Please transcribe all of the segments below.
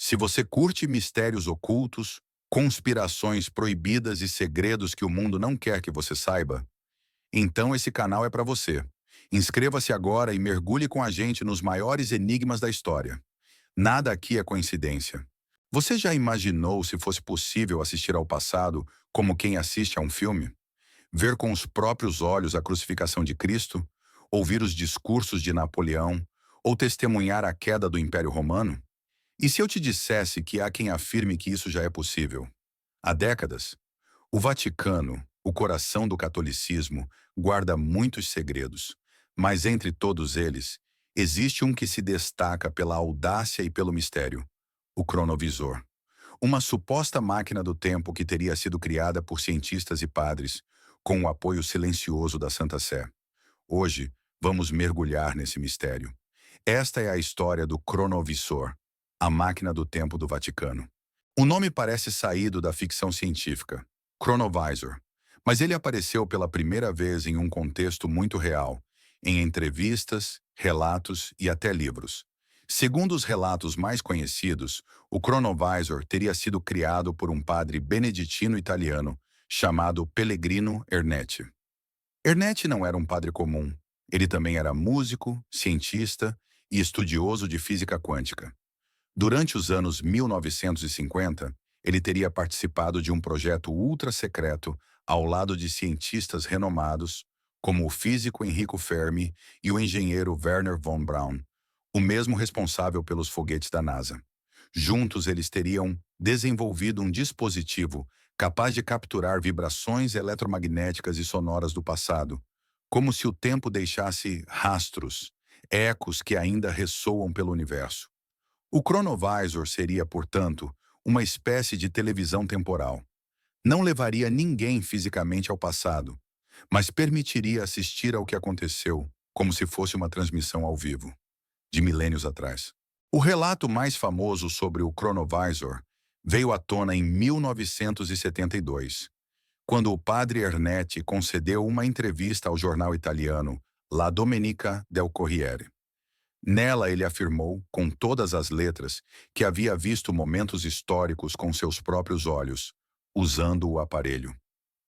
Se você curte mistérios ocultos, conspirações proibidas e segredos que o mundo não quer que você saiba, então esse canal é para você. Inscreva-se agora e mergulhe com a gente nos maiores enigmas da história. Nada aqui é coincidência. Você já imaginou se fosse possível assistir ao passado como quem assiste a um filme? Ver com os próprios olhos a crucificação de Cristo? Ouvir os discursos de Napoleão? Ou testemunhar a queda do Império Romano? E se eu te dissesse que há quem afirme que isso já é possível? Há décadas, o Vaticano, o coração do catolicismo, guarda muitos segredos, mas entre todos eles, existe um que se destaca pela audácia e pelo mistério: o cronovisor. Uma suposta máquina do tempo que teria sido criada por cientistas e padres, com o apoio silencioso da Santa Sé. Hoje, vamos mergulhar nesse mistério. Esta é a história do cronovisor, a máquina do tempo do Vaticano. O nome parece saído da ficção científica, Chronovisor, mas ele apareceu pela primeira vez em um contexto muito real, em entrevistas, relatos e até livros. Segundo os relatos mais conhecidos, o Chronovisor teria sido criado por um padre beneditino italiano chamado Pellegrino Ernetti. Ernetti não era um padre comum. Ele também era músico, cientista e estudioso de física quântica. Durante os anos 1950, ele teria participado de um projeto ultra-secreto ao lado de cientistas renomados, como o físico Enrico Fermi e o engenheiro Werner von Braun, o mesmo responsável pelos foguetes da NASA. Juntos, eles teriam desenvolvido um dispositivo capaz de capturar vibrações eletromagnéticas e sonoras do passado, como se o tempo deixasse rastros, ecos que ainda ressoam pelo universo. O Chronovisor seria, portanto, uma espécie de televisão temporal. Não levaria ninguém fisicamente ao passado, mas permitiria assistir ao que aconteceu, como se fosse uma transmissão ao vivo, de milênios atrás. O relato mais famoso sobre o Chronovisor veio à tona em 1972, quando o padre Ernetti concedeu uma entrevista ao jornal italiano La Domenica del Corriere. Nela, ele afirmou, com todas as letras, que havia visto momentos históricos com seus próprios olhos, usando o aparelho.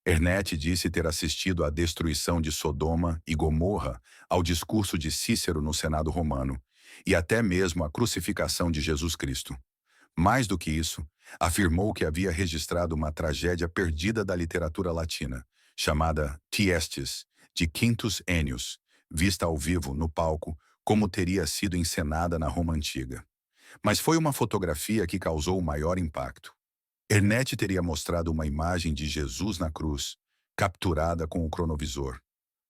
Ernetti disse ter assistido à destruição de Sodoma e Gomorra, ao discurso de Cícero no Senado romano, e até mesmo à crucificação de Jesus Cristo. Mais do que isso, afirmou que havia registrado uma tragédia perdida da literatura latina, chamada Tiestes, de Quintus Ennius, vista ao vivo, no palco, como teria sido encenada na Roma Antiga. Mas foi uma fotografia que causou o maior impacto. Ernetti teria mostrado uma imagem de Jesus na cruz, capturada com o cronovisor.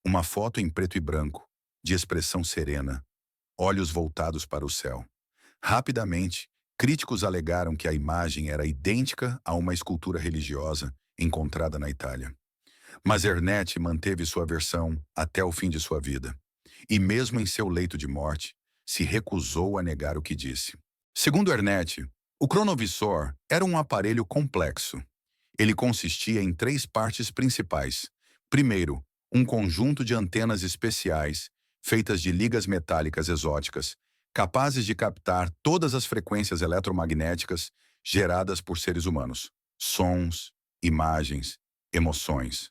Uma foto em preto e branco, de expressão serena, olhos voltados para o céu. Rapidamente, críticos alegaram que a imagem era idêntica a uma escultura religiosa encontrada na Itália. Mas Ernetti manteve sua versão até o fim de sua vida. E mesmo em seu leito de morte, se recusou a negar o que disse. Segundo Ernetti, o cronovisor era um aparelho complexo. Ele consistia em três partes principais. Primeiro, um conjunto de antenas especiais, feitas de ligas metálicas exóticas, capazes de captar todas as frequências eletromagnéticas geradas por seres humanos. Sons, imagens, emoções.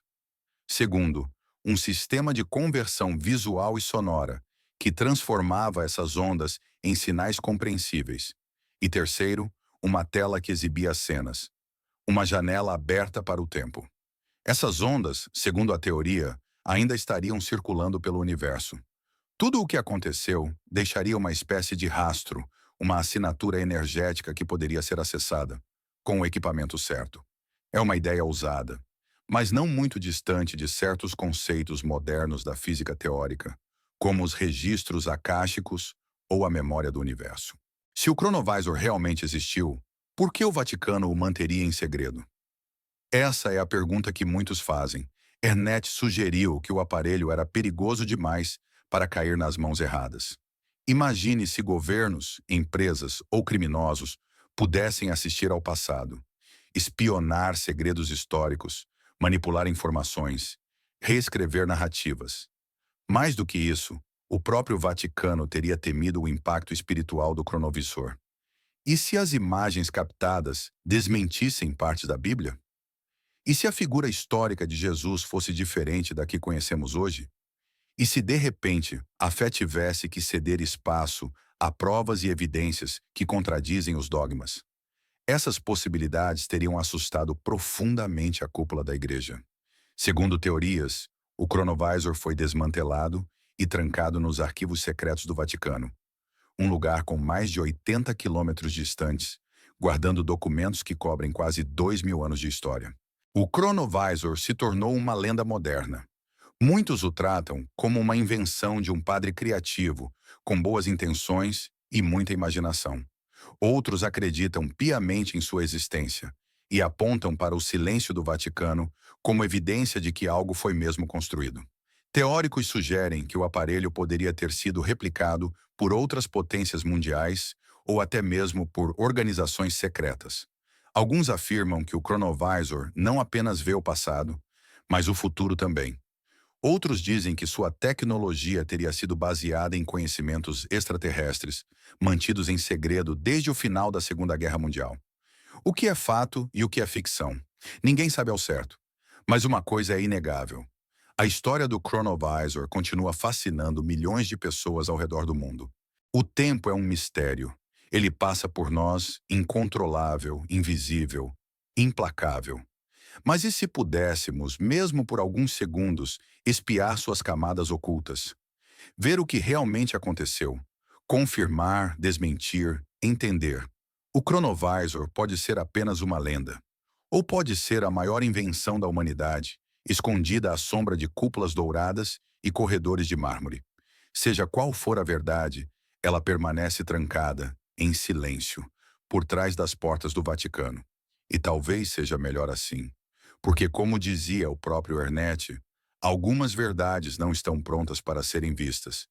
Segundo, um sistema de conversão visual e sonora, que transformava essas ondas em sinais compreensíveis. E terceiro, uma tela que exibia as cenas, uma janela aberta para o tempo. Essas ondas, segundo a teoria, ainda estariam circulando pelo universo. Tudo o que aconteceu deixaria uma espécie de rastro, uma assinatura energética que poderia ser acessada, com o equipamento certo. É uma ideia ousada, mas não muito distante de certos conceitos modernos da física teórica, como os registros akáshicos ou a memória do universo. Se o Chronovisor realmente existiu, por que o Vaticano o manteria em segredo? Essa é a pergunta que muitos fazem. Ernetti sugeriu que o aparelho era perigoso demais para cair nas mãos erradas. Imagine se governos, empresas ou criminosos pudessem assistir ao passado, espionar segredos históricos, manipular informações, reescrever narrativas. Mais do que isso, o próprio Vaticano teria temido o impacto espiritual do cronovisor. E se as imagens captadas desmentissem parte da Bíblia? E se a figura histórica de Jesus fosse diferente da que conhecemos hoje? E se de repente a fé tivesse que ceder espaço a provas e evidências que contradizem os dogmas? Essas possibilidades teriam assustado profundamente a cúpula da igreja. Segundo teorias, o Chronovisor foi desmantelado e trancado nos arquivos secretos do Vaticano, um lugar com mais de 80 quilômetros distantes, guardando documentos que cobrem quase 2.000 anos de história. O Chronovisor se tornou uma lenda moderna. Muitos o tratam como uma invenção de um padre criativo, com boas intenções e muita imaginação. Outros acreditam piamente em sua existência e apontam para o silêncio do Vaticano como evidência de que algo foi mesmo construído. Teóricos sugerem que o aparelho poderia ter sido replicado por outras potências mundiais ou até mesmo por organizações secretas. Alguns afirmam que o Chronovisor não apenas vê o passado, mas o futuro também. Outros dizem que sua tecnologia teria sido baseada em conhecimentos extraterrestres, mantidos em segredo desde o final da Segunda Guerra Mundial. O que é fato e o que é ficção? Ninguém sabe ao certo. Mas uma coisa é inegável. A história do Chronovisor continua fascinando milhões de pessoas ao redor do mundo. O tempo é um mistério. Ele passa por nós, incontrolável, invisível, implacável. Mas e se pudéssemos, mesmo por alguns segundos, espiar suas camadas ocultas? Ver o que realmente aconteceu? Confirmar, desmentir, entender. O Chronovisor pode ser apenas uma lenda. Ou pode ser a maior invenção da humanidade, escondida à sombra de cúpulas douradas e corredores de mármore. Seja qual for a verdade, ela permanece trancada, em silêncio, por trás das portas do Vaticano. E talvez seja melhor assim. Porque, como dizia o próprio Ernetti, algumas verdades não estão prontas para serem vistas.